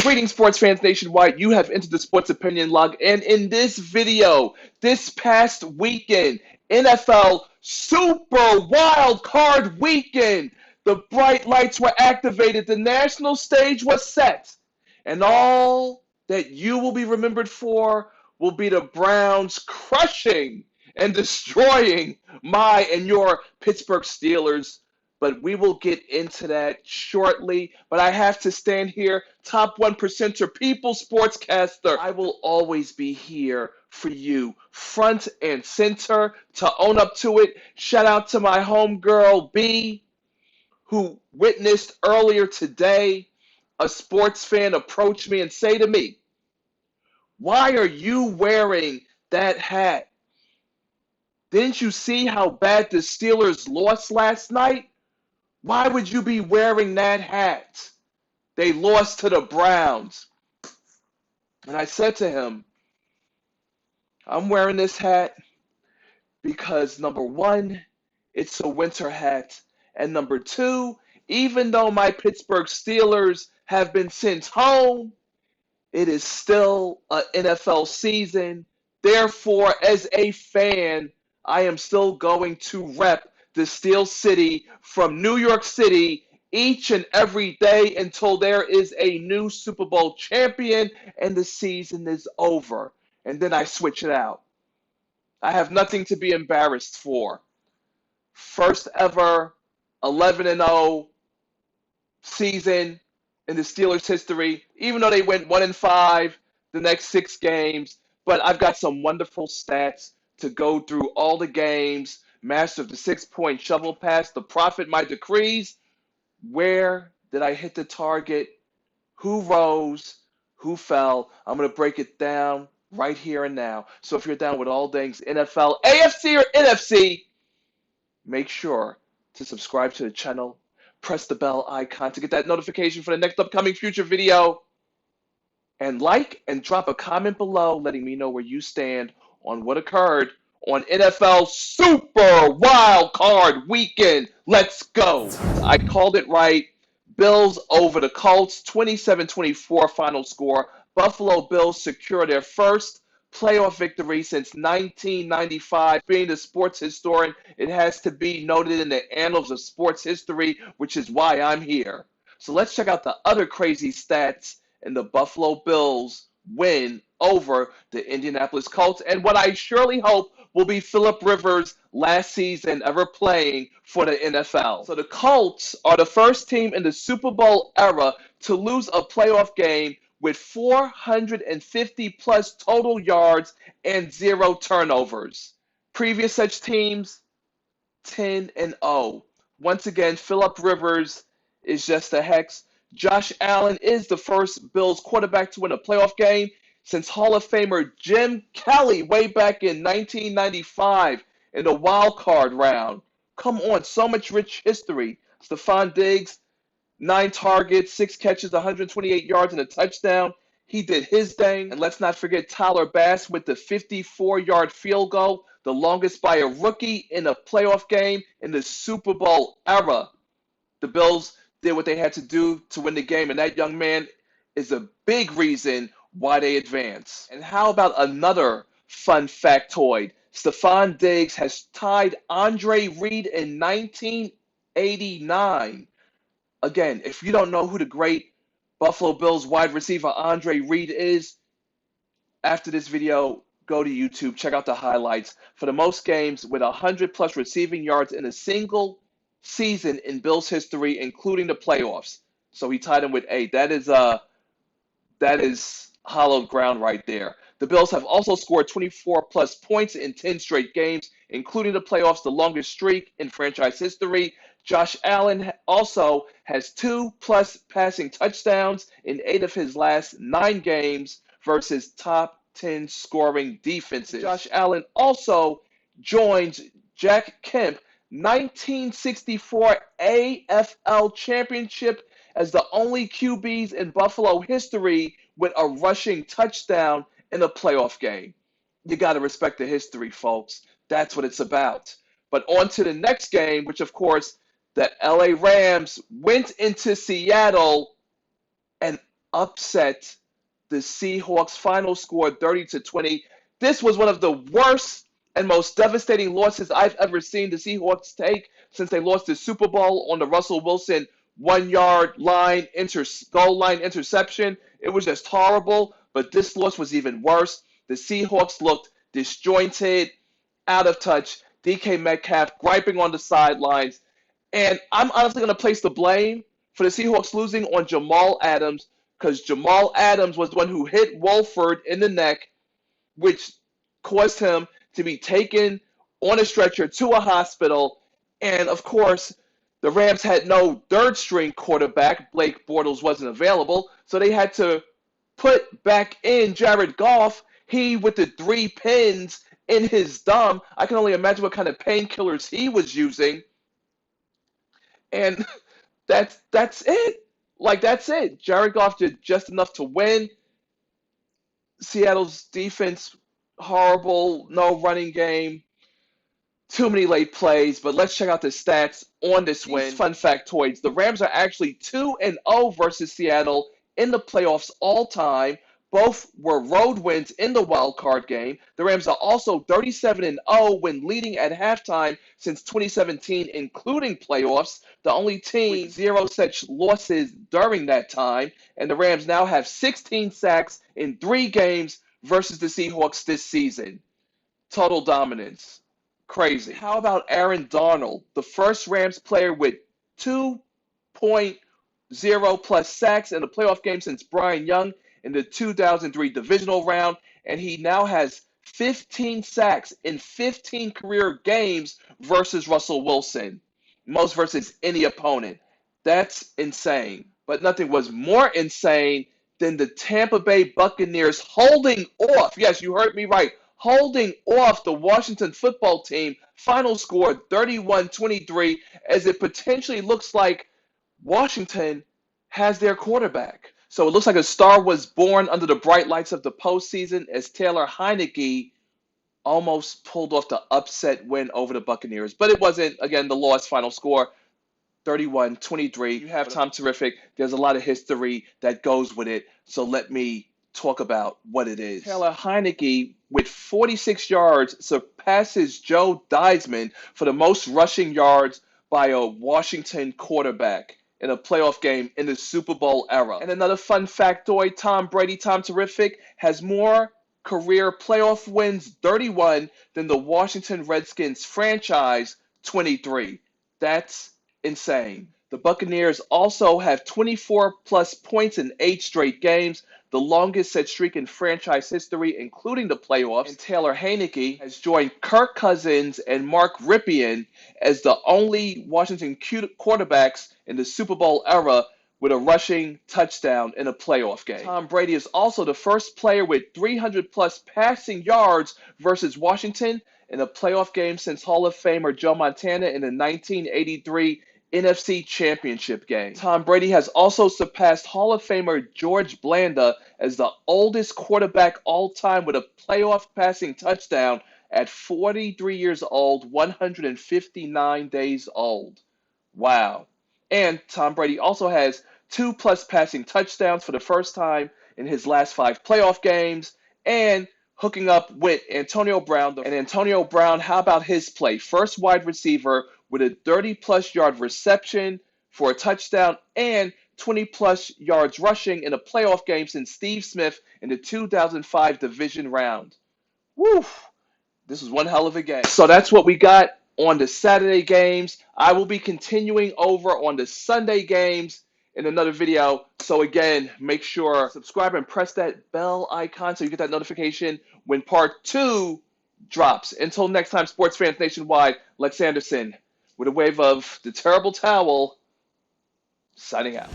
Greetings, sports fans nationwide. You have entered the Sports Opinion Log, and in this video, this past weekend, NFL Super Wild Card Weekend, the bright lights were activated, the national stage was set, and all that you will be remembered for will be the Browns crushing and destroying my and your Pittsburgh Steelers. But we will get into that shortly. But I have to stand here, top 1%er, people sportscaster. I will always be here for you, front and center, to own up to it. Shout out to my homegirl, B, who witnessed earlier today a sports fan approach me and say to me, "Why are you wearing that hat? Didn't you see how bad the Steelers lost last night? Why would you be wearing that hat? They lost to the Browns." And I said to him, I'm wearing this hat because, number one, it's a winter hat. And number two, even though my Pittsburgh Steelers have been sent home, it is still an NFL season. Therefore, as a fan, I am still going to rep the Steel City from New York City each and every day until there is a new Super Bowl champion and the season is over. And then I switch it out. I have nothing to be embarrassed for. First ever 11-0 season in the Steelers' history, even though they went 1-5 the next 6 games. But I've got some wonderful stats to go through all the games. Master of the 6-point shovel pass, the prophet, my decrees. Where did I hit the target? Who rose? Who fell? I'm going to break it down right here and now. So if you're down with all things NFL, AFC or NFC, make sure to subscribe to the channel. Press the bell icon to get that notification for the next upcoming future video. And like and drop a comment below letting me know where you stand on what occurred on NFL Super Wild Card Weekend. Let's go. I called it right. Bills over the Colts, 27-24 final score. Buffalo Bills secure their first playoff victory since 1995. Being the sports historian, it has to be noted in the annals of sports history, which is why I'm here. So let's check out the other crazy stats in the Buffalo Bills win over the Indianapolis Colts, and what I surely hope will be Philip Rivers' last season ever playing for the NFL. So the Colts are the first team in the Super Bowl era to lose a playoff game with 450-plus total yards and 0 turnovers. Previous such teams, 10-0. Once again, Philip Rivers is just a hex. Josh Allen is the first Bills quarterback to win a playoff game since Hall of Famer Jim Kelly way back in 1995 in the wild card round. Come on, so much rich history. Stephon Diggs, 9 targets, 6 catches, 128 yards, and a touchdown. He did his thing. And let's not forget Tyler Bass with the 54-yard field goal, the longest by a rookie in a playoff game in the Super Bowl era. The Bills did what they had to do to win the game, and that young man is a big reason why they advance. And how about another fun factoid? Stephon Diggs has tied Andre Reed in 1989. Again, if you don't know who the great Buffalo Bills wide receiver Andre Reed is, after this video, go to YouTube, check out the highlights. For the most games with 100-plus receiving yards in a single season in Bills history, including the playoffs. So he tied him with 8. That is hallowed ground right there. The Bills have also scored 24-plus points in 10 straight games, including the playoffs, the longest streak in franchise history. Josh Allen also has 2-plus passing touchdowns in 8 of his last 9 games versus top 10 scoring defenses. Josh Allen also joins Jack Kemp 1964 AFL Championship as the only QBs in Buffalo history with a rushing touchdown in a playoff game. You got to respect the history, folks. That's what it's about. But on to the next game, which, of course, the LA Rams went into Seattle and upset the Seahawks. Final score 30-20. This was one of the worst and most devastating losses I've ever seen the Seahawks take since they lost the Super Bowl on the Russell Wilson 1 yard line goal line interception. It was just horrible, but this loss was even worse. The Seahawks looked disjointed, out of touch. DK Metcalf griping on the sidelines. And I'm honestly going to place the blame for the Seahawks losing on Jamal Adams because Jamal Adams was the one who hit Wolford in the neck, which caused him to be taken on a stretcher to a hospital. And of course, the Rams had no third string quarterback. Blake Bortles wasn't available. So they had to put back in Jared Goff. He with the 3 pins in his thumb. I can only imagine what kind of painkillers he was using. And that's it. Like, that's it. Jared Goff did just enough to win. Seattle's defense, horrible. No running game. Too many late plays. But let's check out the stats on this win. Fun factoids. The Rams are actually 2-0 versus Seattle in the playoffs all time. Both were road wins in the wild card game. The Rams are also 37-0 when leading at halftime since 2017, including playoffs. The only team with 0 such losses during that time. And the Rams now have 16 sacks in 3 games versus the Seahawks this season. Total dominance. Crazy. How about Aaron Donald, the first Rams player with 2.0 plus sacks in a playoff game since Brian Young in the 2003 divisional round, and he now has 15 sacks in 15 career games versus Russell Wilson, most versus any opponent. That's insane. But nothing was more insane than the Tampa Bay Buccaneers holding off, yes, you heard me right, holding off the Washington football team. Final score 31-23, as it potentially looks like Washington has their quarterback. So it looks like a star was born under the bright lights of the postseason as Taylor Heineke almost pulled off the upset win over the Buccaneers. But it wasn't. Again, the loss. Final score 31-23. You have Tom Terrific. There's a lot of history that goes with it. So let me talk about what it is. Taylor Heineke, with 46 yards, surpasses Joe Theismann for the most rushing yards by a Washington quarterback in a playoff game in the Super Bowl era. And another fun factoid, Tom Brady, Tom Terrific, has more career playoff wins, 31, than the Washington Redskins franchise, 23. That's insane. The Buccaneers also have 24-plus points in 8 straight games, the longest set streak in franchise history, including the playoffs. And Taylor Heineke has joined Kirk Cousins and Mark Rypien as the only Washington quarterbacks in the Super Bowl era with a rushing touchdown in a playoff game. Tom Brady is also the first player with 300-plus passing yards versus Washington in a playoff game since Hall of Famer Joe Montana in the 1983 NFC Championship game. Tom Brady has also surpassed Hall of Famer George Blanda as the oldest quarterback all time with a playoff passing touchdown at 43 years old, 159 days old. Wow. And Tom Brady also has 2-plus passing touchdowns for the first time in his last 5 playoff games, and hooking up with Antonio Brown. And Antonio Brown, how about his play? First wide receiver with a 30-plus yard reception for a touchdown and 20-plus yards rushing in a playoff game since Steve Smith in the 2005 division round. Woo! This was one hell of a game. So that's what we got on the Saturday games. I will be continuing over on the Sunday games in another video. So again, make sure subscribe and press that bell icon so you get that notification when part 2 drops. Until next time, sports fans nationwide, Lex Anderson with a wave of the terrible towel, signing out.